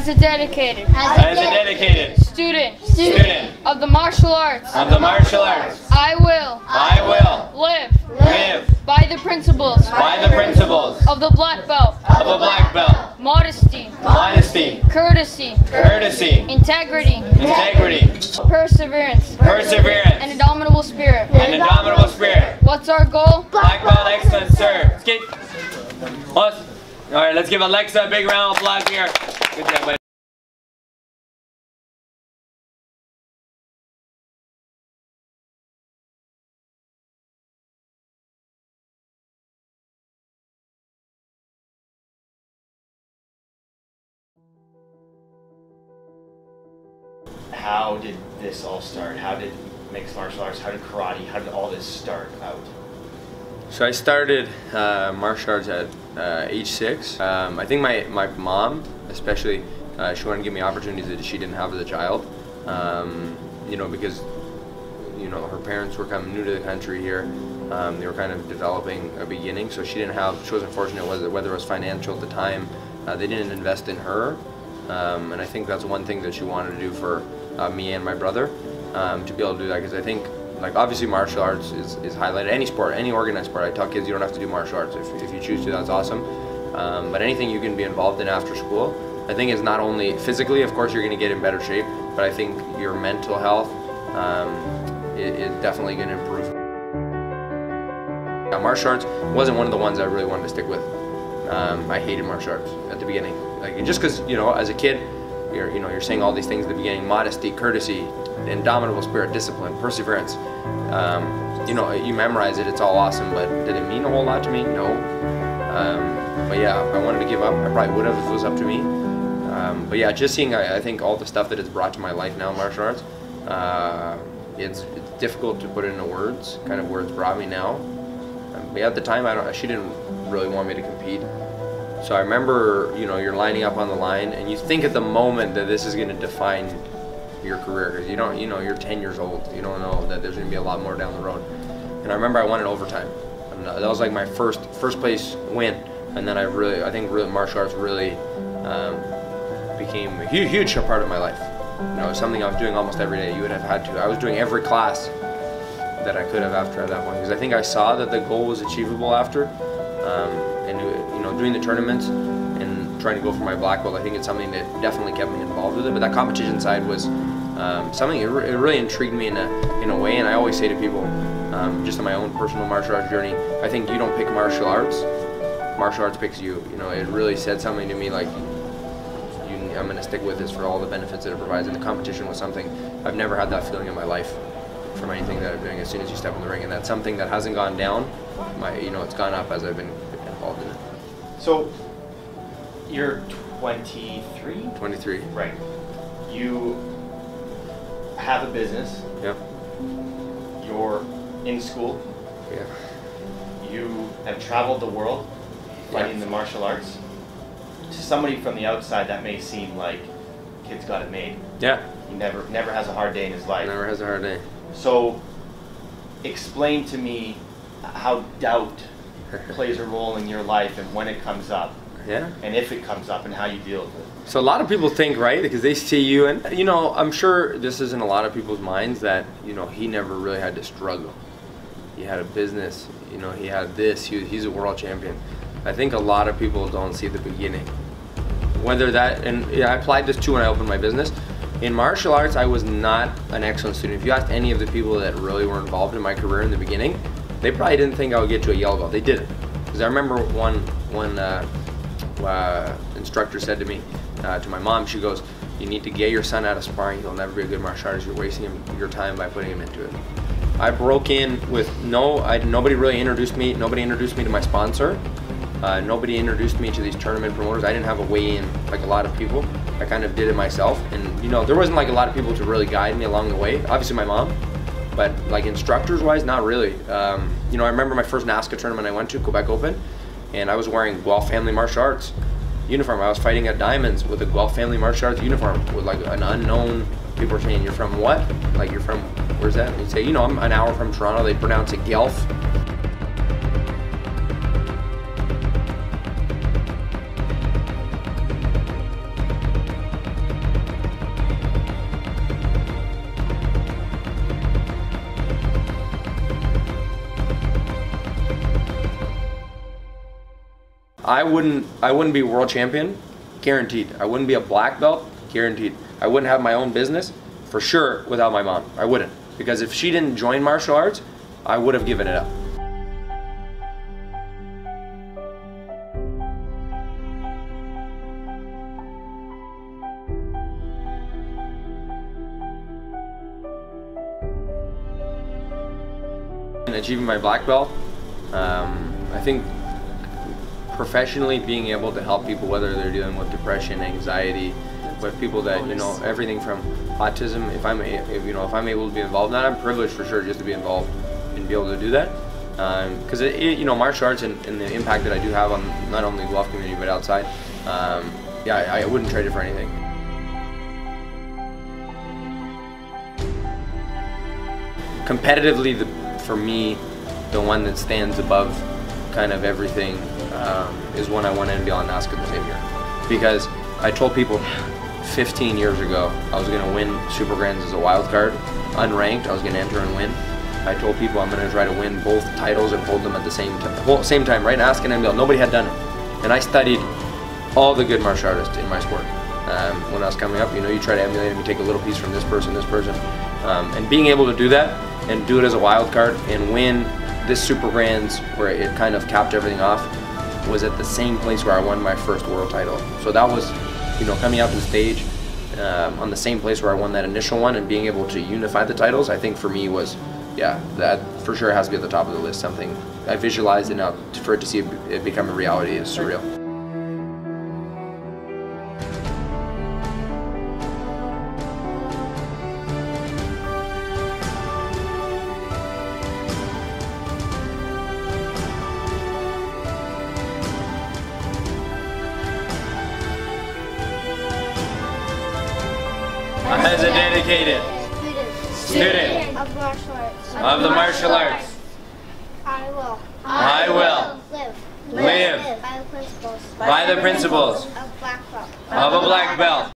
As a dedicated student of the martial arts, I will live by the principles of the black belt, modesty, courtesy, integrity, perseverance, and indomitable spirit. What's our goal? Black belt excellence, sir. Skate. All right, let's give Alexa a big round of applause here. Good job, buddy. How did this all start? How did mixed martial arts, how did karate, how did all this start out? So I started martial arts at age 6. I think my mom, especially, she wanted to give me opportunities that she didn't have as a child. You know, because her parents were kind of new to the country here. They were kind of developing a beginning, so she wasn't fortunate whether it was financial at the time. They didn't invest in her, and I think that's one thing that she wanted to do for me and my brother, to be able to do that, because I think, like, obviously martial arts is highlighted. Any sport, any organized sport. I tell kids you don't have to do martial arts. If you choose to, that's awesome. But anything you can be involved in after school, I think is not only physically, of course, you're going to get in better shape, but I think your mental health is definitely going to improve. Martial arts wasn't one of the ones I really wanted to stick with. I hated martial arts at the beginning, like, just because, as a kid, you're saying all these things at the beginning: modesty, courtesy, indomitable spirit, discipline, perseverance. You memorize it, it's all awesome, but did it mean a whole lot to me? No. But yeah, I wanted to give up. I probably would have if it was up to me. But yeah, just seeing, I think, all the stuff that it's brought to my life now, martial arts, it's difficult to put into words, kind of where it's brought me now. But at the time, she didn't really want me to compete. So I remember, you're lining up on the line, and you think at the moment that this is going to define your career, because you're 10 years old. You don't know that there's going to be a lot more down the road. And I remember I won in overtime. And that was like my first place win. And then I think martial arts really became a huge part of my life. It's something I was doing almost every day. You would have had to. I was doing every class that I could have after at that point, because I think I saw that the goal was achievable after. And doing the tournaments and trying to go for my black belt, I think it's something that definitely kept me involved with it. But that competition side was something, it really intrigued me in a way. And I always say to people, just on my own personal martial arts journey, I think you don't pick martial arts picks you. It really said something to me like, I'm going to stick with this for all the benefits that it provides. And the competition was something, I've never had that feeling in my life from anything that I'm doing as soon as you step in the ring. And that's something that hasn't gone down. It's gone up as I've been involved in it. So, you're 23? 23. Right. You have a business. Yeah. You're in school. Yeah. You have traveled the world fighting the martial arts. To somebody from the outside, that may seem like kid's got it made. Yeah. He never has a hard day in his life. Never has a hard day. So, explain to me how doubt plays a role in your life and when it comes up. Yeah. And if it comes up and how you deal with it. So a lot of people think, right, because they see you, and I'm sure this is in a lot of people's minds that, he never really had to struggle. He had a business, he had this, he's a world champion. I think a lot of people don't see the beginning. Whether that, and I applied this too when I opened my business. In martial arts, I was not an excellent student. If you asked any of the people that really were involved in my career in the beginning, they probably didn't think I would get to a yellow belt. They didn't. Because I remember one instructor said to me, to my mom, she goes, "You need to get your son out of sparring. He'll never be a good martial artist. You're wasting your time by putting him into it." I broke in with nobody really introduced me. Nobody introduced me to my sponsor. Nobody introduced me to these tournament promoters. I didn't have a way in like a lot of people. I kind of did it myself. And there wasn't like a lot of people to really guide me along the way. Obviously my mom. But like instructors wise, not really. I remember my first NASCA tournament I went to, Quebec Open, and I was wearing Guelph Family Martial Arts uniform. I was fighting at Diamonds with a Guelph Family Martial Arts uniform with like an unknown. People were saying, "You're from what? Like you're from, where's that?" And you'd say, I'm an hour from Toronto. They pronounce it Guelph. I wouldn't be world champion, guaranteed. I wouldn't be a black belt, guaranteed. I wouldn't have my own business, for sure, without my mom. I wouldn't. Because if she didn't join martial arts, I would have given it up. Achieving my black belt, I think professionally being able to help people, whether they're dealing with depression, anxiety, with people that, you know, everything from autism, if I'm able to be involved in that, I'm privileged for sure just to be involved and be able to do that. Because you know, martial arts and the impact that I do have on not only the Guelph community but outside, yeah, I wouldn't trade it for anything. Competitively, for me, the one that stands above kind of everything is when I won NBL and NASCA the same year. Because I told people 15 years ago I was going to win Super Grands as a wild card, unranked, I was going to enter and win. I told people I'm going to try to win both titles and hold them at the same time, right? NASCA and NBL, nobody had done it. And I studied all the good martial artists in my sport. When I was coming up, you know, you try to emulate them, you take a little piece from this person, and being able to do that and do it as a wild card and win this Super Grands where it kind of capped everything off was at the same place where I won my first world title. So that was, you know, coming out on stage on the same place where I won that initial one and being able to unify the titles, I think for me was, yeah, that for sure has to be at the top of the list. Something I visualized, and now for it to see it become a reality is surreal. As a dedicated student of the martial arts, I will live by the principles of a black belt.